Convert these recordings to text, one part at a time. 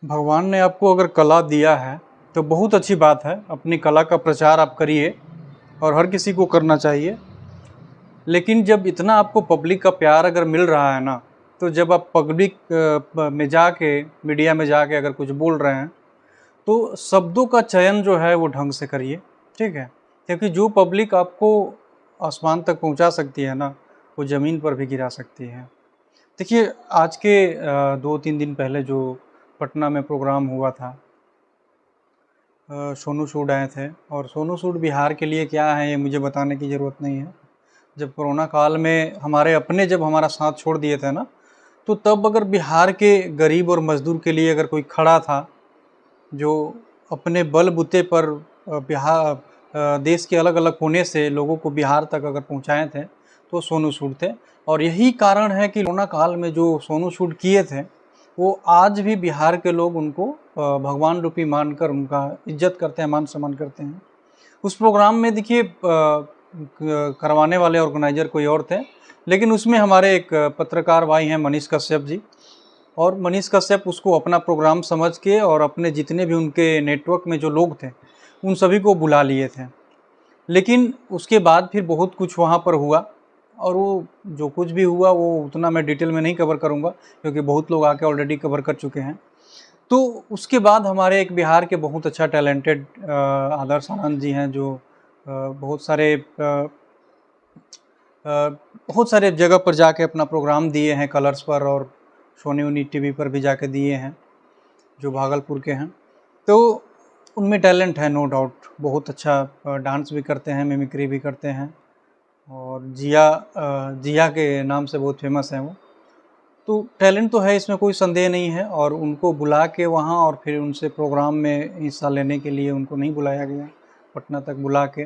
भगवान ने आपको अगर कला दिया है तो बहुत अच्छी बात है। अपनी कला का प्रचार आप करिए और हर किसी को करना चाहिए। लेकिन जब इतना आपको पब्लिक का प्यार अगर मिल रहा है ना, तो जब आप पब्लिक में जाके, मीडिया में जाके अगर कुछ बोल रहे हैं तो शब्दों का चयन जो है वो ढंग से करिए, ठीक है। क्योंकि जो पब्लिक आपको आसमान तक पहुंचा सकती है ना, वो ज़मीन पर भी गिरा सकती है। देखिए, आज के 2-3 दिन पहले जो पटना में प्रोग्राम हुआ था, सोनू सूद आए थे। और सोनू सूद बिहार के लिए क्या है ये मुझे बताने की ज़रूरत नहीं है। जब कोरोना काल में हमारे अपने जब हमारा साथ छोड़ दिए थे ना, तो तब अगर बिहार के गरीब और मज़दूर के लिए अगर कोई खड़ा था, जो अपने बलबूते पर बिहार देश के अलग अलग कोने से लोगों को बिहार तक अगर पहुंचाए थे, तो सोनू सूद थे। और यही कारण है कि कोरोना काल में जो सोनू सूद किए थे, वो आज भी बिहार के लोग उनको भगवान रूपी मानकर उनका इज्जत करते हैं, मान सम्मान करते हैं। उस प्रोग्राम में देखिए, करवाने वाले ऑर्गेनाइजर कोई और थे, लेकिन उसमें हमारे एक पत्रकार भाई हैं मनीष कश्यप जी। और मनीष कश्यप उसको अपना प्रोग्राम समझ के और अपने जितने भी उनके नेटवर्क में जो लोग थे उन सभी को बुला लिए थे। लेकिन उसके बाद फिर बहुत कुछ वहाँ पर हुआ, और वो जो कुछ भी हुआ वो उतना मैं डिटेल में नहीं कवर करूँगा, क्योंकि बहुत लोग आके ऑलरेडी कवर कर चुके हैं। तो उसके बाद हमारे एक बिहार के बहुत अच्छा टैलेंटेड आदर्श आनंद जी हैं, जो बहुत सारे जगह पर जाके अपना प्रोग्राम दिए हैं, कलर्स पर और सोनी उनी टीवी पर भी जाके दिए हैं, जो भागलपुर के हैं। तो उनमें टैलेंट है, नो डाउट। बहुत अच्छा डांस भी करते हैं, मिमिक्री भी करते हैं, और जिया के नाम से बहुत फेमस हैं वो। तो टैलेंट तो है, इसमें कोई संदेह नहीं है। और उनको बुला के वहाँ और फिर उनसे प्रोग्राम में हिस्सा लेने के लिए उनको नहीं बुलाया गया, पटना तक बुला के।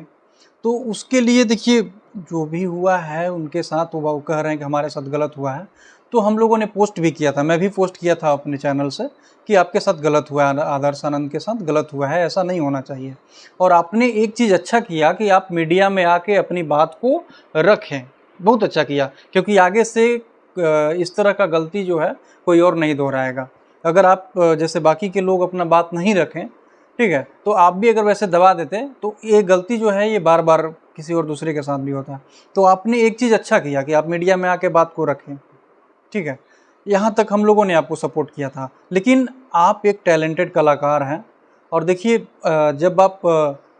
तो उसके लिए देखिए, जो भी हुआ है उनके साथ, वो कह रहे हैं कि हमारे साथ गलत हुआ है। तो हम लोगों ने पोस्ट भी किया था, मैं भी पोस्ट किया था अपने चैनल से, कि आपके साथ गलत हुआ है, आदर्श आनंद के साथ गलत हुआ है, ऐसा नहीं होना चाहिए। और आपने एक चीज़ अच्छा किया कि आप मीडिया में आके अपनी बात को रखें, बहुत अच्छा किया। क्योंकि आगे से इस तरह का गलती जो है कोई और नहीं दोहराएगा। अगर आप जैसे बाकी के लोग अपना बात नहीं रखें, ठीक है, तो आप भी अगर वैसे दबा देते तो ये गलती जो है ये बार बार किसी और दूसरे के साथ भी होता है। तो आपने एक चीज़ अच्छा किया कि आप मीडिया में आके बात को रखें, ठीक है। यहाँ तक हम लोगों ने आपको सपोर्ट किया था, लेकिन आप एक टैलेंटेड कलाकार हैं। और देखिए, जब आप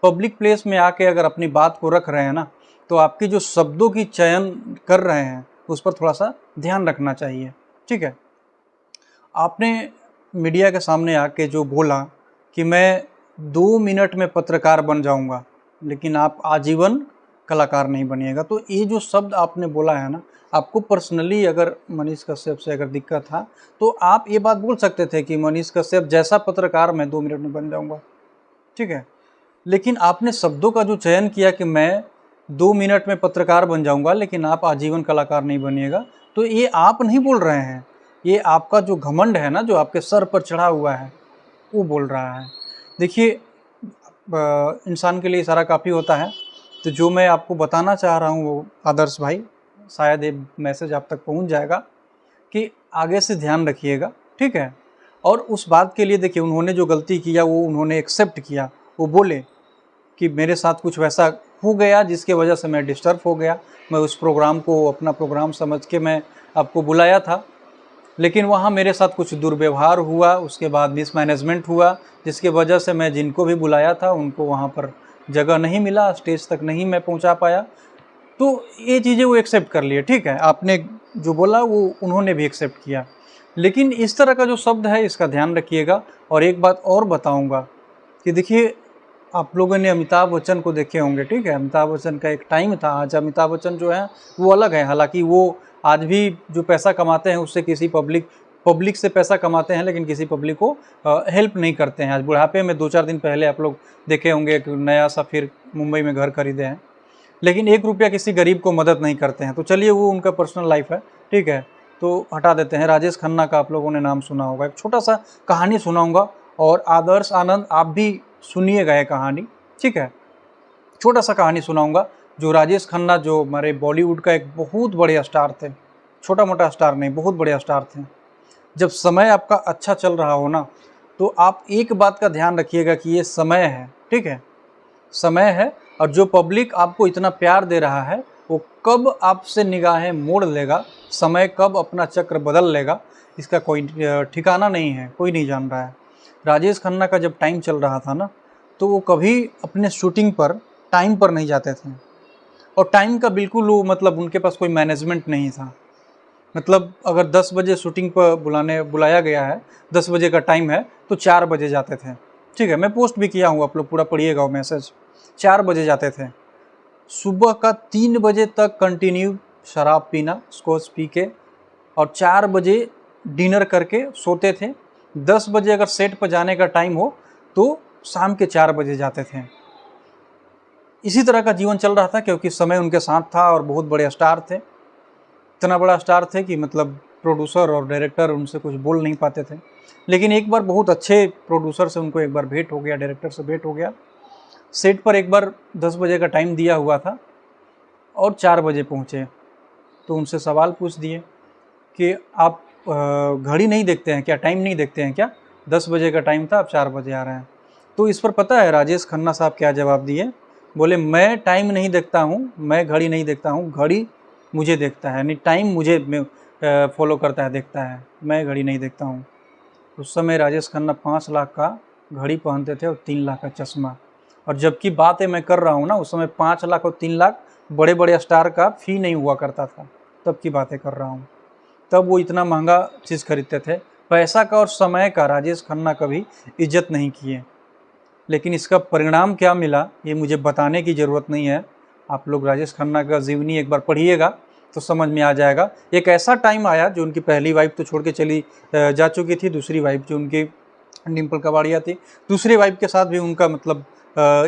पब्लिक प्लेस में आके अगर अपनी बात को रख रहे हैं ना, तो आपके जो शब्दों की चयन कर रहे हैं उस पर थोड़ा सा ध्यान रखना चाहिए, ठीक है। आपने मीडिया के सामने आके जो बोला कि मैं 2 मिनट में पत्रकार बन जाऊंगा, लेकिन आप आजीवन कलाकार नहीं बनिएगा, तो ये जो शब्द आपने बोला है ना, आपको पर्सनली अगर मनीष कश्यप से अगर दिक्कत था, तो आप ये बात बोल सकते थे कि मनीष कश्यप जैसा पत्रकार मैं 2 मिनट में बन जाऊंगा, ठीक है। लेकिन आपने शब्दों का जो चयन किया कि मैं 2 मिनट में पत्रकार बन जाऊंगा, लेकिन आप आजीवन कलाकार नहीं बनिएगा, तो ये आप नहीं बोल रहे हैं, ये आपका जो घमंड है ना, जो आपके सर पर चढ़ा हुआ है, वो बोल रहा है। देखिए, इंसान के लिए इशारा काफ़ी होता है। तो जो मैं आपको बताना चाह रहा हूँ वो, आदर्श भाई, शायद ये मैसेज आप तक पहुँच जाएगा कि आगे से ध्यान रखिएगा, ठीक है। और उस बात के लिए देखिए, उन्होंने जो गलती किया वो उन्होंने एक्सेप्ट किया। वो बोले कि मेरे साथ कुछ वैसा हो गया जिसके वजह से मैं डिस्टर्ब हो गया, मैं उस प्रोग्राम को अपना प्रोग्राम समझ के मैं आपको बुलाया था, लेकिन वहाँ मेरे साथ कुछ दुर्व्यवहार हुआ, उसके बाद मिसमैनेजमेंट हुआ, जिसके वजह से मैं जिनको भी बुलाया था उनको वहाँ पर जगह नहीं मिला, स्टेज तक नहीं मैं पहुँचा पाया। तो ये चीज़ें वो एक्सेप्ट कर लिए, ठीक है। आपने जो बोला वो उन्होंने भी एक्सेप्ट किया, लेकिन इस तरह का जो शब्द है इसका ध्यान रखिएगा। और एक बात और बताऊँगा कि देखिए, आप लोगों ने अमिताभ बच्चन को देखे होंगे, ठीक है। अमिताभ बच्चन का एक टाइम था, आज अमिताभ बच्चन जो है वो अलग है। हालांकि वो आज भी जो पैसा कमाते हैं उससे किसी पब्लिक से पैसा कमाते हैं, लेकिन किसी पब्लिक को हेल्प नहीं करते हैं। आज बुढ़ापे में 2-4 दिन पहले आप लोग देखे होंगे एक नया सा फिर मुंबई में घर खरीदे हैं, लेकिन 1 रुपया किसी गरीब को मदद नहीं करते हैं। तो चलिए, वो उनका पर्सनल लाइफ है, ठीक है, तो हटा देते हैं। राजेश खन्ना का आप लोगों ने नाम सुना होगा। एक छोटा सा कहानी सुनाऊंगा, और आदर्श आनंद आप भी सुनिएगा ये कहानी, ठीक है। छोटा सा कहानी सुनाऊंगा। जो राजेश खन्ना, जो हमारे बॉलीवुड का एक बहुत बड़े स्टार थे, छोटा मोटा स्टार नहीं, बहुत बड़े स्टार थे। जब समय आपका अच्छा चल रहा हो ना, तो आप एक बात का ध्यान रखिएगा कि ये समय है, ठीक है, समय है। और जो पब्लिक आपको इतना प्यार दे रहा है वो कब आपसे निगाहें मोड़ लेगा, समय कब अपना चक्र बदल लेगा, इसका कोई ठिकाना नहीं है, कोई नहीं जान रहा है। राजेश खन्ना का जब टाइम चल रहा था ना, तो वो कभी अपने शूटिंग पर टाइम पर नहीं जाते थे, और टाइम का बिल्कुल वो मतलब उनके पास कोई मैनेजमेंट नहीं था। मतलब अगर 10 बजे शूटिंग पर बुलाया गया है, 10 बजे का टाइम है, तो 4 बजे जाते थे, ठीक है। मैं पोस्ट भी किया हूँ, आप लोग पूरा पढ़िएगा वो मैसेज। 4 बजे जाते थे, सुबह का 3 बजे तक कंटिन्यू शराब पीना, स्कॉच पी के, और 4 बजे डिनर करके सोते थे। 10 बजे अगर सेट पर जाने का टाइम हो तो शाम के 4 बजे जाते थे। इसी तरह का जीवन चल रहा था, क्योंकि समय उनके साथ था और बहुत बड़े स्टार थे। इतना बड़ा स्टार थे कि मतलब प्रोड्यूसर और डायरेक्टर उनसे कुछ बोल नहीं पाते थे। लेकिन एक बार बहुत अच्छे प्रोड्यूसर से उनको एक बार भेंट हो गया, डायरेक्टर से भेंट हो गया। सेट पर एक बार 10 बजे का टाइम दिया हुआ था और 4 बजे पहुँचे, तो उनसे सवाल पूछ दिए कि आप घड़ी नहीं देखते हैं क्या, टाइम नहीं देखते हैं क्या? 10 बजे का टाइम था, आप 4 बजे आ रहे हैं। तो इस पर पता है राजेश खन्ना साहब क्या जवाब दिए? बोले, मैं टाइम नहीं देखता हूँ, मैं घड़ी नहीं देखता हूँ, घड़ी मुझे देखता है, यानी टाइम मुझे फॉलो करता है, देखता है, मैं घड़ी नहीं देखता हूँ। उस समय राजेश खन्ना 5 लाख का घड़ी पहनते थे और 3 लाख का चश्मा। और जबकि बातें मैं कर रहा हूँ ना, उस समय 5 लाख और 3 लाख बड़े बड़े स्टार का फी नहीं हुआ करता था, तब की बातें कर रहा हूँ। तब वो इतना महंगा चीज़ खरीदते थे। पैसा का और समय का राजेश खन्ना कभी इज्जत नहीं किए। लेकिन इसका परिणाम क्या मिला ये मुझे बताने की ज़रूरत नहीं है। आप लोग राजेश खन्ना का जीवनी एक बार पढ़िएगा तो समझ में आ जाएगा। एक ऐसा टाइम आया जो उनकी पहली वाइफ तो छोड़ के चली जा चुकी थी, दूसरी वाइफ जो उनकी डिम्पल कबाड़िया थी, दूसरी वाइफ के साथ भी उनका मतलब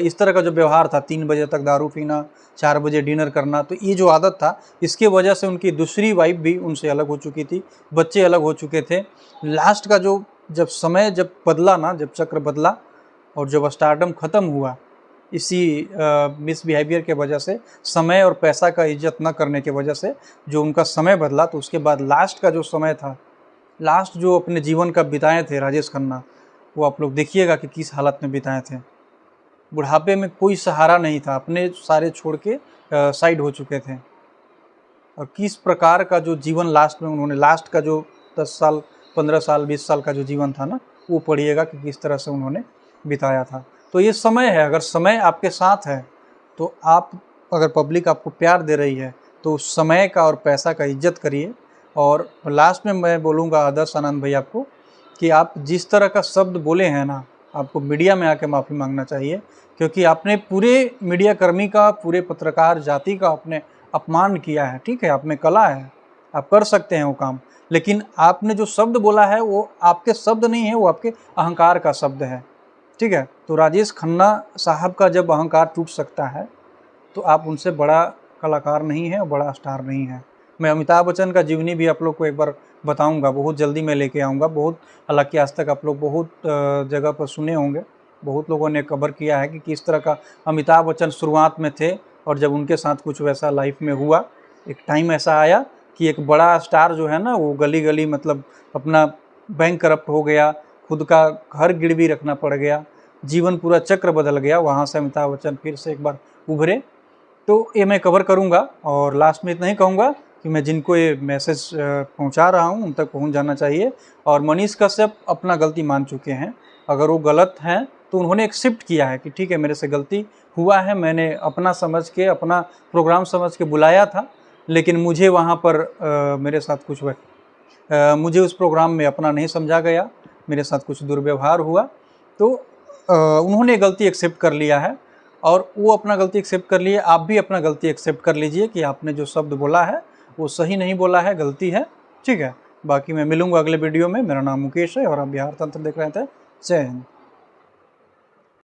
इस तरह का जो व्यवहार था, 3 बजे तक दारू पीना, 4 बजे डिनर करना, तो ये जो आदत था, इसके वजह से उनकी दूसरी वाइफ भी उनसे अलग हो चुकी थी, बच्चे अलग हो चुके थे। लास्ट का जो जब समय जब बदला ना, जब चक्र बदला और जब स्टारडम ख़त्म हुआ, इसी मिसबिहेवियर के वजह से, समय और पैसा का इज्जत न करने की वजह से जो उनका समय बदला, तो उसके बाद लास्ट का जो समय था, लास्ट जो अपने जीवन का बिताए थे राजेश खन्ना, वो आप लोग देखिएगा कि किस हालत में बिताए थे। बुढ़ापे में कोई सहारा नहीं था, अपने सारे छोड़ के साइड हो चुके थे। और किस प्रकार का जो जीवन लास्ट में उन्होंने, लास्ट का जो 10 साल 15 साल 20 साल का जो जीवन था ना, वो पढ़िएगा कि किस तरह से उन्होंने बिताया था। तो ये समय है, अगर समय आपके साथ है तो आप, अगर पब्लिक आपको प्यार दे रही है तो उस समय का और पैसा का इज्जत करिए। और लास्ट में मैं बोलूँगा आदर्श आनंद भाई आपको कि आप जिस तरह का शब्द बोले हैं ना, आपको मीडिया में आके माफ़ी मांगना चाहिए, क्योंकि आपने पूरे मीडिया कर्मी का, पूरे पत्रकार जाति का आपने अपमान किया है। ठीक है, आप में कला है, आप कर सकते हैं वो काम, लेकिन आपने जो शब्द बोला है वो आपके शब्द नहीं है, वो आपके अहंकार का शब्द है। ठीक है, तो राजेश खन्ना साहब का जब अहंकार टूट सकता है तो आप उनसे बड़ा कलाकार नहीं है और बड़ा स्टार नहीं है। मैं अमिताभ बच्चन का जीवनी भी आप लोग को एक बार बताऊंगा, बहुत जल्दी मैं लेके आऊँगा। बहुत, हालांकि आज तक आप लोग बहुत जगह पर सुने होंगे, बहुत लोगों ने कवर किया है कि किस तरह का अमिताभ बच्चन शुरुआत में थे, और जब उनके साथ कुछ वैसा लाइफ में हुआ, एक टाइम ऐसा आया कि एक बड़ा स्टार जो है ना, वो गली गली मतलब अपना बैंक करप्ट हो गया, खुद का घर गिरवी रखना पड़ गया, जीवन पूरा चक्र बदल गया। वहाँ से अमिताभ बच्चन फिर से एक बार उभरे। तो ये मैं कवर करूँगा, और लास्ट में इतना ही कहूँगा कि मैं जिनको ये मैसेज पहुँचा रहा हूँ उन तक पहुँच जाना चाहिए। और मनीष कश्यप अपना गलती मान चुके हैं, अगर वो गलत हैं तो उन्होंने एक्सेप्ट किया है कि ठीक है मेरे से गलती हुआ है, मैंने अपना समझ के, अपना प्रोग्राम समझ के बुलाया था, लेकिन मुझे वहाँ पर मेरे साथ कुछ मुझे उस प्रोग्राम में अपना नहीं समझा गया, मेरे साथ कुछ दुर्व्यवहार हुआ। तो उन्होंने गलती एक्सेप्ट कर लिया है, और वो अपना गलती एक्सेप्ट कर लिए। आप भी अपना गलती एक्सेप्ट कर लीजिए कि आपने जो शब्द बोला है वो सही नहीं बोला है, गलती है। ठीक है, बाकी मैं मिलूँगा अगले वीडियो में। मेरा नाम मुकेश है और आप बिहार तंत्र देख रहे थे। जय हिंद।